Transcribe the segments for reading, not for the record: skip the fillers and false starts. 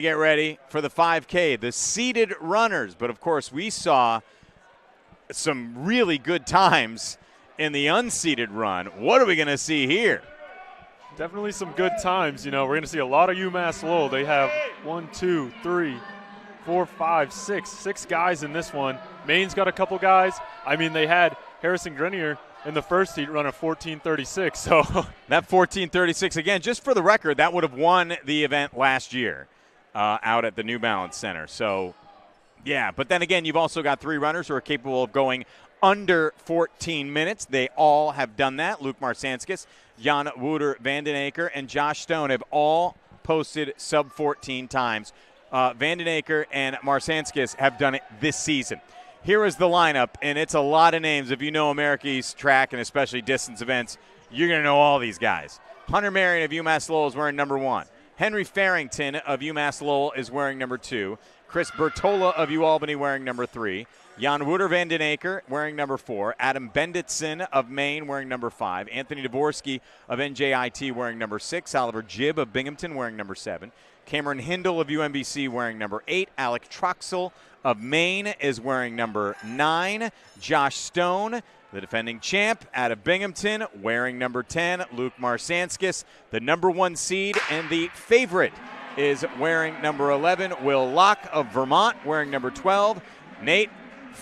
get ready for the 5K, the seeded runners. But, of course, we saw some really good times in the unseeded run. What are we going to see here? Definitely some good times. You know, we're going to see a lot of UMass Lowell. They have 6 guys in this one. Maine's got a couple guys. I mean, they had Harrison Grenier in the first heat run a 14:36. So that 14:36, again, just for the record, that would have won the event last year out at the New Balance Center. So, yeah, but then again, you've also got 3 runners who are capable of going under 14 minutes. They all have done that. Luke Marsanskis, Jan Wouter Vandenaker, and Josh Stone have all posted sub-14 times. Vandenaker and Marsanskis have done it this season. Here is the lineup, and it's a lot of names. If you know America East track and especially distance events, you're going to know all these guys. Hunter Marion of UMass Lowell is wearing number 1. Henry Farrington of UMass Lowell is wearing number 2. Chris Bertola of UAlbany wearing number 3. Jan Wouter Vandenaker wearing number 4. Adam Benditson of Maine wearing number 5. Anthony Dvorsky of NJIT wearing number 6. Oliver Jibb of Binghamton wearing number 7. Cameron Hindle of UMBC wearing number 8. Alec Troxel of Maine is wearing number 9. Josh Stone, the defending champ out of Binghamton, wearing number 10. Luke Marsanskis, the number 1 seed and the favorite, is wearing number 11. Will Locke of Vermont wearing number 12. Nate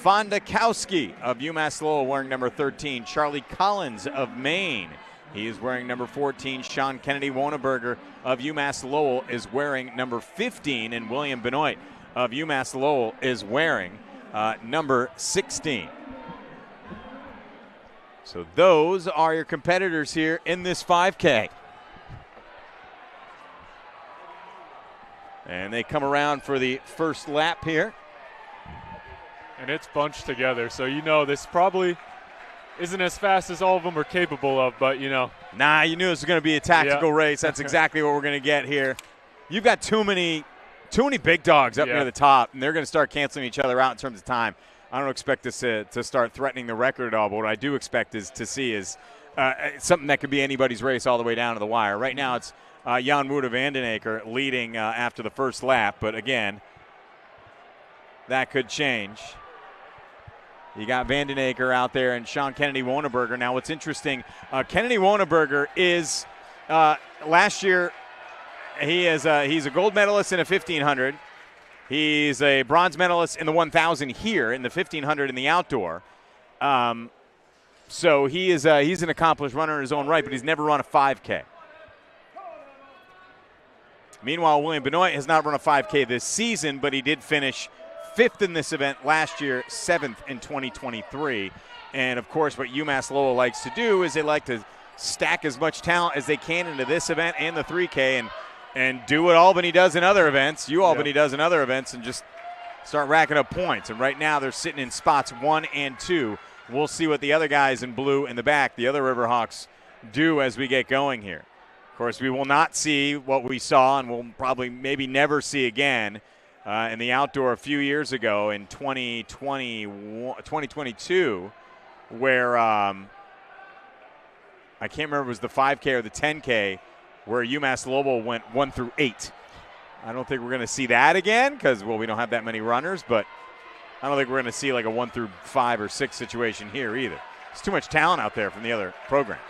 Fondakowski of UMass Lowell wearing number 13. Charlie Collins of Maine, he is wearing number 14. Sean Kennedy Woneberger of UMass Lowell is wearing number 15. And William Benoit of UMass Lowell is wearing number 16. So those are your competitors here in this 5K. And they come around for the first lap here. And it's bunched together, so you know this probably isn't as fast as all of them are capable of, but you know. Nah, you knew this was going to be a tactical race. That's exactly what we're going to get here. You've got too many big dogs up near the top, and they're going to start canceling each other out in terms of time. I don't expect this to start threatening the record at all, but what I do expect to see is something that could be anybody's race all the way down to the wire. Right now it's Jan Wouter Vandenaker leading after the first lap, but again, that could change. You got Vandenaker out there and Sean Kennedy Woneberger. Now what's interesting, Kennedy Woneberger is last year he's a gold medalist in a 1500. He's a bronze medalist in the 1,000 here, in the 1,500 in the outdoor. So he's an accomplished runner in his own right, but he's never run a 5K. Meanwhile, William Benoit has not run a 5K this season, but he did finish 5th in this event last year, 7th in 2023. And, of course, what UMass Lowell likes to do is they like to stack as much talent as they can into this event and the 3K and do what Albany does in other events, UAlbany does in other events, and just start racking up points. And right now they're sitting in spots 1 and 2. We'll see what the other guys in blue in the back, the other Riverhawks, do as we get going here. Of course, we will not see what we saw and we'll probably maybe never see again in the outdoor a few years ago in 2022, where I can't remember if it was the 5K or the 10K, where UMass Lowell went 1 through 8. I don't think we're going to see that again because, well, we don't have that many runners, but I don't think we're going to see like a 1 through 5 or 6 situation here either. There's too much talent out there from the other programs.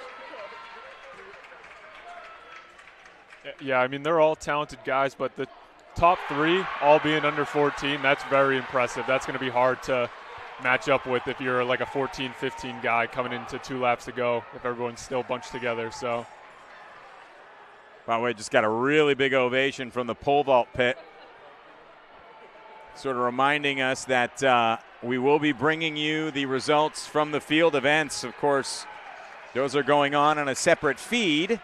Yeah, I mean, they're all talented guys, but the top 3 all being under 14, that's very impressive. That's going to be hard to match up with if you're like a 14, 15 guy coming into 2 laps to go, if everyone's still bunched together. So, by the way, just got a really big ovation from the pole vault pit, sort of reminding us that we will be bringing you the results from the field events. Of course, those are going on a separate feed.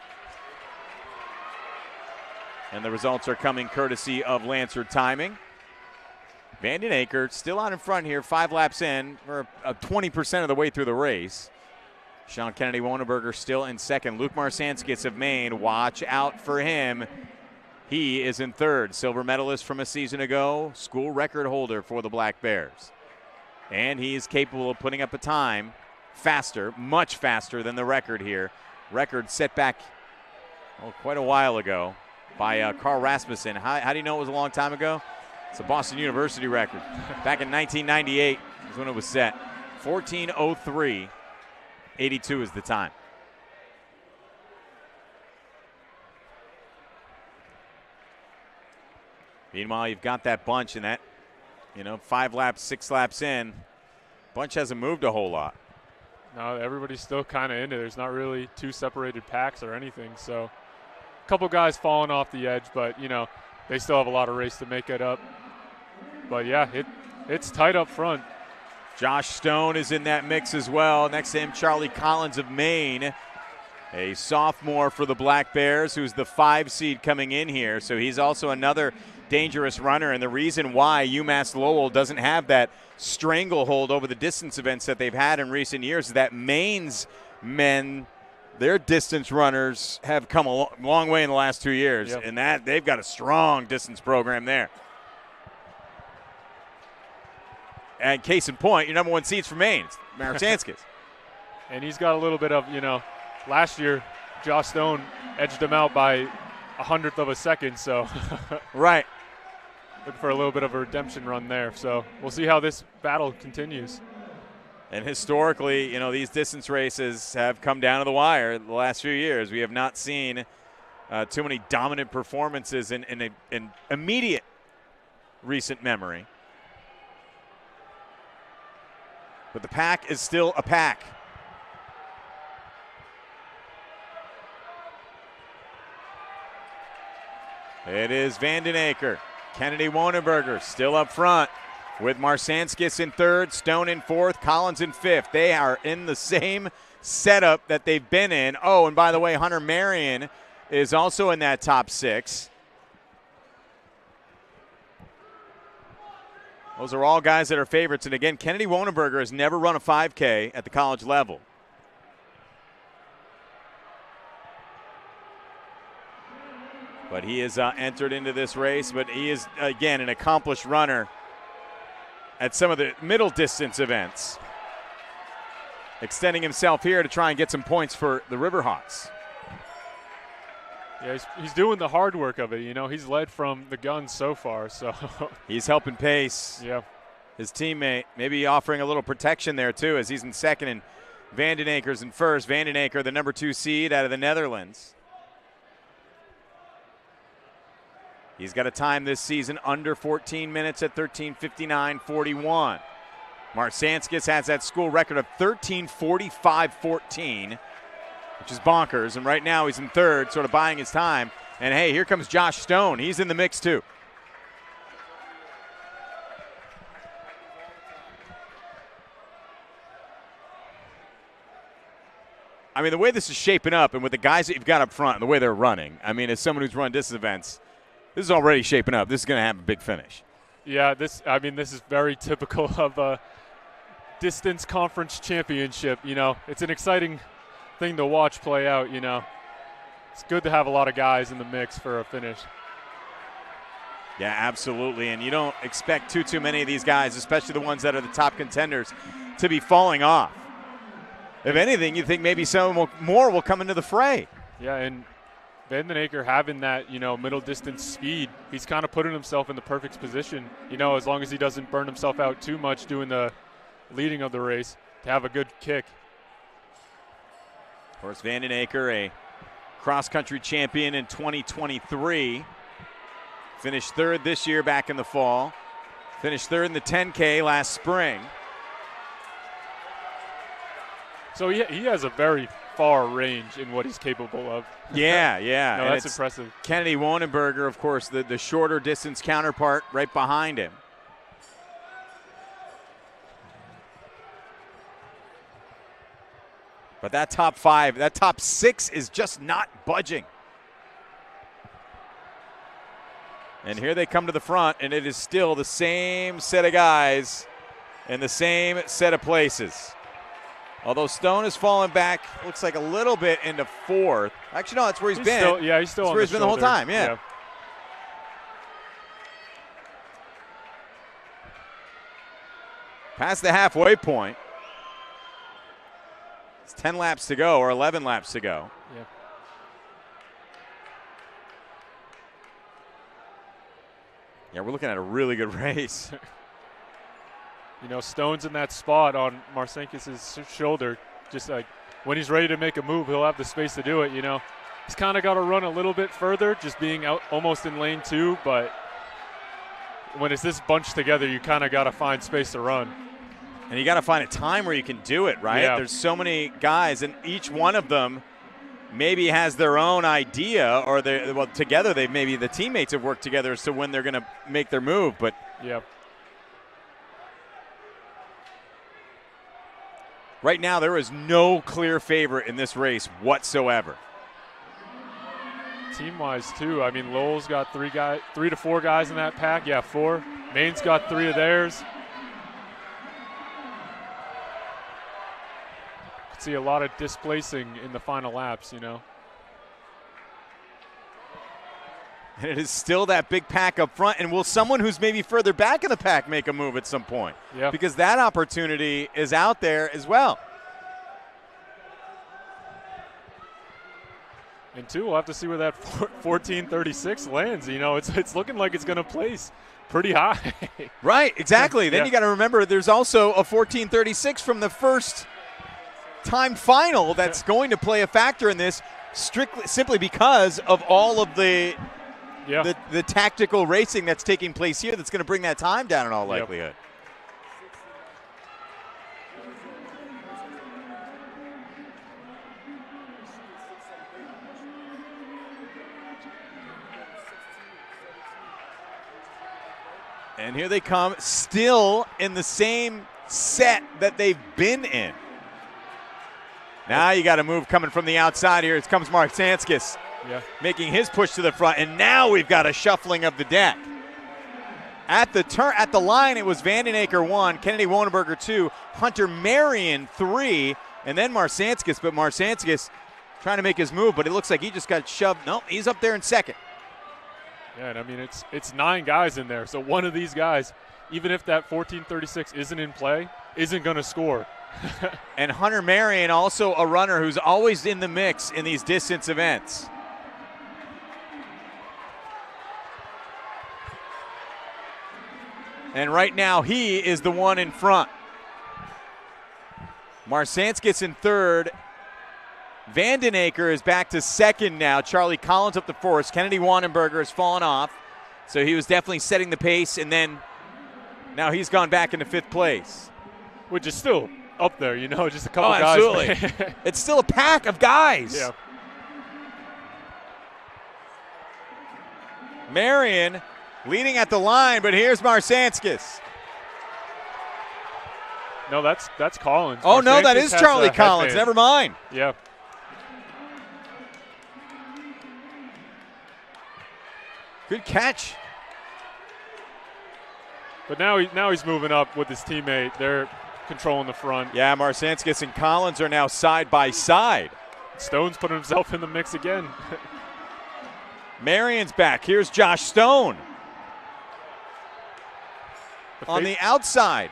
And the results are coming courtesy of Lancer Timing. Vandenaker still out in front here, 5 laps in. We're 20% of the way through the race. Sean Kennedy Woneberger still in second. Luke Marsanskis of Maine, watch out for him. He is in third. Silver medalist from a season ago, school record holder for the Black Bears. And he is capable of putting up a time faster, much faster than the record here. Record set back quite a while ago. by Carl Rasmussen. How do you know it was a long time ago? It's a Boston University record. Back in 1998 is when it was set. 14:03, 82 is the time. Meanwhile, you've got that bunch, and that, 5 laps, 6 laps in, bunch hasn't moved a whole lot. No, everybody's still kind of in it. There's not really 2 separated packs or anything. So a couple guys falling off the edge, but, they still have a lot of race to make it up. But, yeah, it's tight up front. Josh Stone is in that mix as well. Next to him, Charlie Collins of Maine, a sophomore for the Black Bears, who's the 5 seed coming in here. So he's also another dangerous runner, and the reason why UMass Lowell doesn't have that stranglehold over the distance events that they've had in recent years is that Maine's men, their distance runners, have come a long way in the last 2 years, yep. And that they've got a strong distance program there. And case in point, your number 1 seed's from Maine, Marsanskis. And he's got a little bit of, last year Josh Stone edged him out by 100th of a second, so right. Looking for a little bit of a redemption run there. So we'll see how this battle continues. And historically, these distance races have come down to the wire the last few years. We have not seen too many dominant performances in immediate recent memory. But the pack is still a pack. It is Vanden Aker. Kennedy Wonenberger still up front with Marsanskis in 3rd, Stone in 4th, Collins in 5th. They are in the same setup that they've been in. Oh, and by the way, Hunter Marion is also in that top 6. Those are all guys that are favorites. And again, Kennedy Wonenberger has never run a 5K at the college level. But he has entered into this race, but he is, again, an accomplished runner at some of the middle distance events, extending himself here to try and get some points for the Riverhawks. Yeah, he's doing the hard work of it. He's led from the gun so far. So he's helping pace his teammate, maybe offering a little protection there too, as he's in 2nd and Vanden Aker's in 1st. Vanden Aker, the number 2 seed out of the Netherlands. He's got a time this season under 14 minutes at 13:59.41. Marsanskis has that school record of 13:45.14, which is bonkers. And right now he's in 3rd, sort of buying his time. And, hey, here comes Josh Stone. He's in the mix too. I mean, the way this is shaping up and with the guys that you've got up front and the way they're running, I mean, as someone who's run distance events, this is already shaping up. This is going to have a big finish. Yeah, this is very typical of a distance conference championship. It's an exciting thing to watch play out. It's good to have a lot of guys in the mix for a finish. Yeah, absolutely. And you don't expect too many of these guys, especially the ones that are the top contenders, to be falling off. If anything, you think maybe some more will come into the fray. Yeah, and Vanden Aker having that, middle distance speed, he's kind of putting himself in the perfect position, as long as he doesn't burn himself out too much doing the leading of the race, to have a good kick. Of course, Vanden Aker, a cross-country champion in 2023. Finished 3rd this year back in the fall. Finished 3rd in the 10K last spring. So he has a very far range in what he's capable of. Yeah, yeah. No, that's impressive. Kennedy Wonenberger, of course, the shorter distance counterpart right behind him. But that top 5, that top 6 is just not budging. And here they come to the front, and it is still the same set of guys in the same set of places. Although Stone has fallen back, looks like a little bit into 4th. Actually, no, that's where he's been. He's still that's on where he's been the whole time, yeah. Past the halfway point. It's 10 laps to go, or 11 laps to go. Yeah. Yeah, we're looking at a really good race. You know, Stone's in that spot on Marcinkus' shoulder. Just like when he's ready to make a move, he'll have the space to do it, you know. He's kind of got to run a little bit further, just being out almost in lane 2, but when it's this bunched together, you kind of got to find space to run. And you got to find a time where you can do it, right? Yeah. There's so many guys, and each one of them maybe has their own idea, or together maybe the teammates have worked together as to when they're going to make their move. But yeah, right now there is no clear favorite in this race whatsoever. team-wise too. I mean, Lowell's got 3 to 4 guys in that pack. Yeah, 4. Maine's got 3 of theirs. Could see a lot of displacing in the final laps, you know. And it is still that big pack up front. And will someone who's maybe further back in the pack make a move at some point? Yeah. Because that opportunity is out there as well. And 2, we'll have to see where that 1436 lands. You know, it's looking like it's going to place pretty high. Right, exactly. Then Yeah. you got to remember there's also a 1436 from the first time final that's going to play a factor in this, simply because of all of the tactical racing that's taking place here that's going to bring that time down in all likelihood. And here they come, still in the same set that they've been in. Now you got a move coming from the outside here. It comes Marcinkus, making his push to the front, and now we've got a shuffling of the deck. At the line, it was Vandenacker 1, Kennedy Wonenberger 2, Hunter Marion 3, and then Marcinkus. But Marcinkus trying to make his move, but it looks like he just got shoved. No, he's up there in second. Yeah, and I mean, it's 9 guys in there. So one of these guys, even if that 1436 isn't in play, isn't going to score. And Hunter Marion, also a runner who's always in the mix in these distance events. And right now, he is the one in front. Marcinkus in third. Vandenacker is back to second now. Charlie Collins up to fourth. Kennedy Wonenberger has fallen off. So he was definitely setting the pace, and then now he's gone back into 5th place. Which is still up there, you know, just a couple guys. Absolutely. It's still a pack of guys. Yeah. Marion leading at the line, but here's Marcinkus. No, that's Collins. Oh, no, that Marcinkus is has Charlie a Collins. headband. Never mind. Yeah. Good catch. But now he's moving up with his teammate. They're controlling the front. Yeah, Marcinkus and Collins are now side by side. Stone's putting himself in the mix again. Marion's back. Here's Josh Stone on the outside.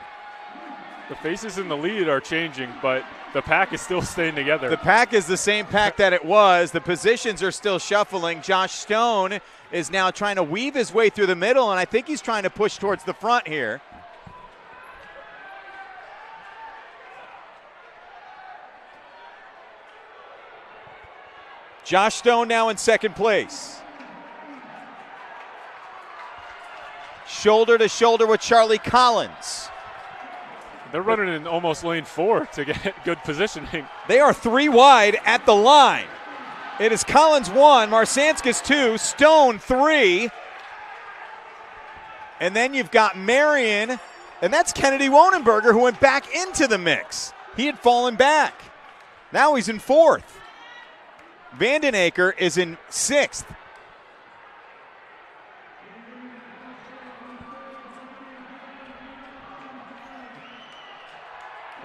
The faces in the lead are changing, but the pack is still staying together. The pack is the same pack that it was. The positions are still shuffling. Josh Stone is now trying to weave his way through the middle, and I think he's trying to push towards the front here. Josh Stone now in second place. Shoulder to shoulder with Charlie Collins. They're running in almost lane 4 to get good positioning. They are 3 wide at the line. It is Collins 1, Marcinkus 2, Stone 3. And then you've got Marion, and that's Kennedy Wonenberger, who went back into the mix. He had fallen back. Now he's in 4th. Vandenacker is in 6th.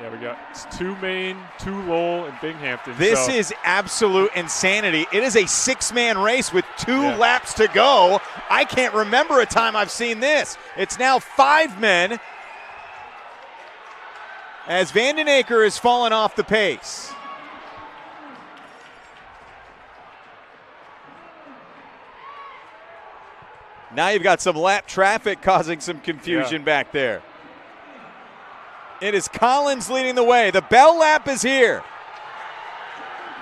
Yeah, we got 2 Maine, 2 Lowell, and Binghamton. This is absolute insanity. It is a 6-man race with 2 laps to go. I can't remember a time I've seen this. It's now 5 men as Vandenacker has fallen off the pace. Now you've got some lap traffic causing some confusion back there. It is Collins leading the way. The bell lap is here.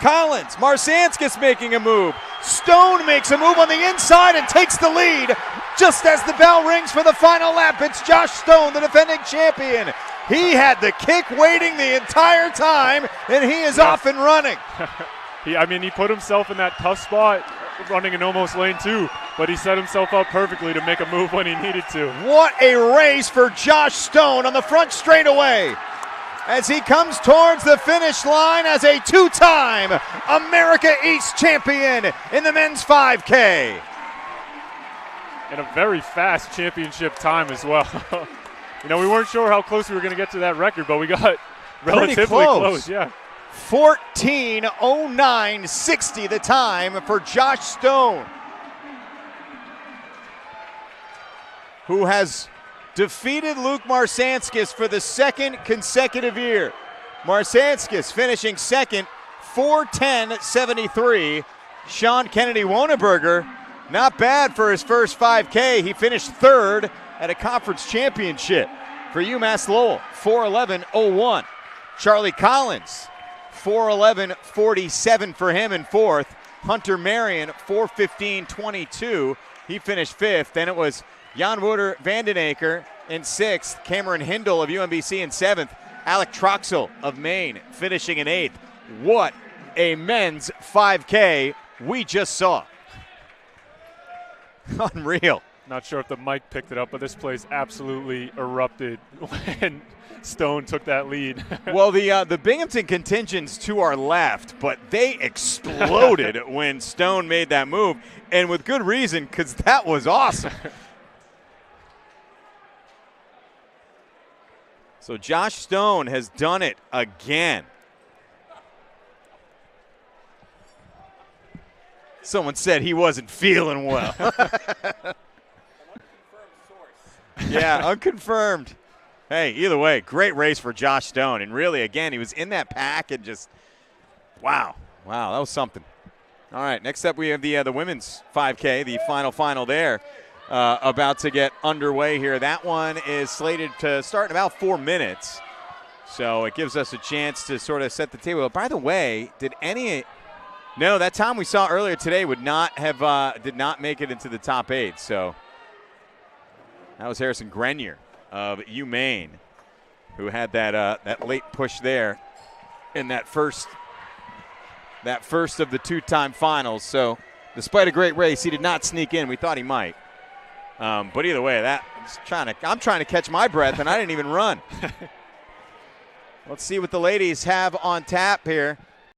Collins, Marsanskis making a move. Stone makes a move on the inside and takes the lead. Just as the bell rings for the final lap, it's Josh Stone, the defending champion. He had the kick waiting the entire time, and he is off and running. He put himself in that tough spot running in almost lane 2, but he set himself up perfectly to make a move when he needed to. What a race for Josh Stone on the front straightaway as he comes towards the finish line as a 2-time America East champion in the men's 5K. And a very fast championship time as well. We weren't sure how close we were going to get to that record, but we got relatively close. Yeah. 14:09:60 the time for Josh Stone, who has defeated Luke Marsanskis for the second consecutive year. Marsanskis finishing second, 4:10:73. Sean Kennedy Woneberger, not bad for his first 5K. He finished third at a conference championship for UMass Lowell, 4:11:01. Charlie Collins, 4:11:47 for him in fourth. Hunter Marion, 4:15:22. He finished fifth. Then it was Jan Wouter Vandenaker in sixth. Cameron Hindle of UMBC in seventh. Alec Troxel of Maine finishing in eighth. What a men's 5K we just saw. Unreal. Not sure if the mic picked it up, but this place absolutely erupted when Stone took that lead. Well, the Binghamton contingent's to our left, but they exploded when Stone made that move, and with good reason, because that was awesome. So Josh Stone has done it again. Someone said he wasn't feeling well. Yeah, unconfirmed. Hey, either way, great race for Josh Stone. And really, again, he was in that pack and just, wow, that was something. All right, next up we have the women's 5K, the final there, about to get underway here. That one is slated to start in about 4 minutes. So it gives us a chance to sort of set the table. By the way, no, that time we saw earlier today did not make it into the top 8. So that was Harrison Grenier of UMaine, who had that late push there in that first of the 2-time finals. So despite a great race, he did not sneak in. We thought he might. But either way, I'm trying to catch my breath, and I didn't even run. Let's see what the ladies have on tap here.